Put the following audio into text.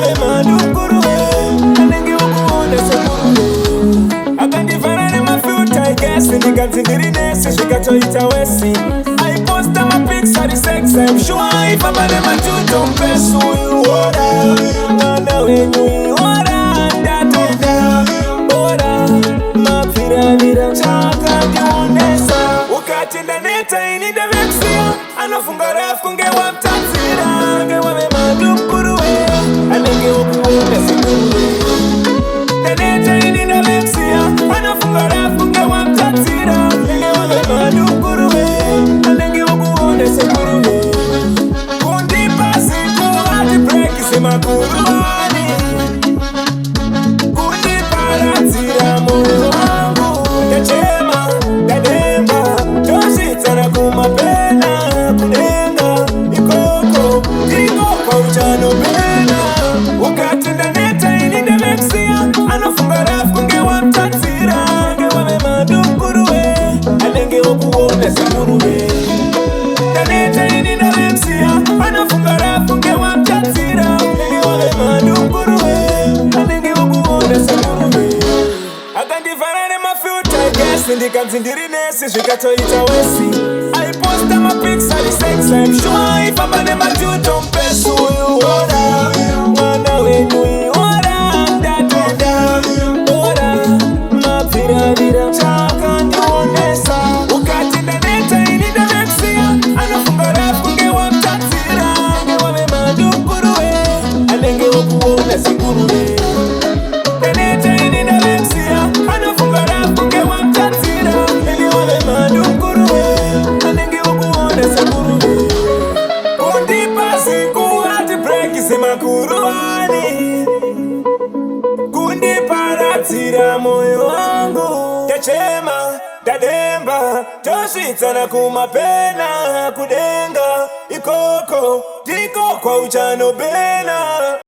wale madungurue anenge ukuone segurue akandifarane mafuta igesi ndikanzindirinesi zvikatoita wesi aiposta mapics ari sex I'm sure ifambane majuto mpesu uiora mwana wenyu iora ndatenda ora mapfiravira chakandionesa ukatenda neta inida vexia anofunga rafu kunge waptatsira nge wave madungurue anenge ukuone segurue neta inida vexia anofunga rafu kunge waptatsira nge wave madungurue anenge ukuone segurue kundipa siku hadi breki semakuruani kundiparatsira moyo wangu yachema dademba tositsana kumapena kudenga ikoko tiko kwa uchano pena ukatenda neta inida vexia anofunga rafu kunge waptatsira nge wave madungurue anenge ukuone segurue neta inida vexia anofunga rafu kunge waptatsira nge wave madungurue anenge ukuone segurue akandifarane mafuta igesi ndikanzindirinesi zvikatoita wesi aiposta mapics ari sex I'm sure ifambane majuto mpesu uiora mwana wenyu iora ndatenda ora mapfiravira chakandionesa ukatenda neta inida vexia anofunga rafu kunge waptatsira nge wave madungurue anenge ukuone segurue neta inida vexia anofunga rafu kunge waptatsira nge wave madungurue anenge ukuone segurue kundipa siku hadi breki semakuruani kundiparatsira moyo wangu yachema dademba tosvitsana kumapena kudenga ikoko tiko kwa uchano bena.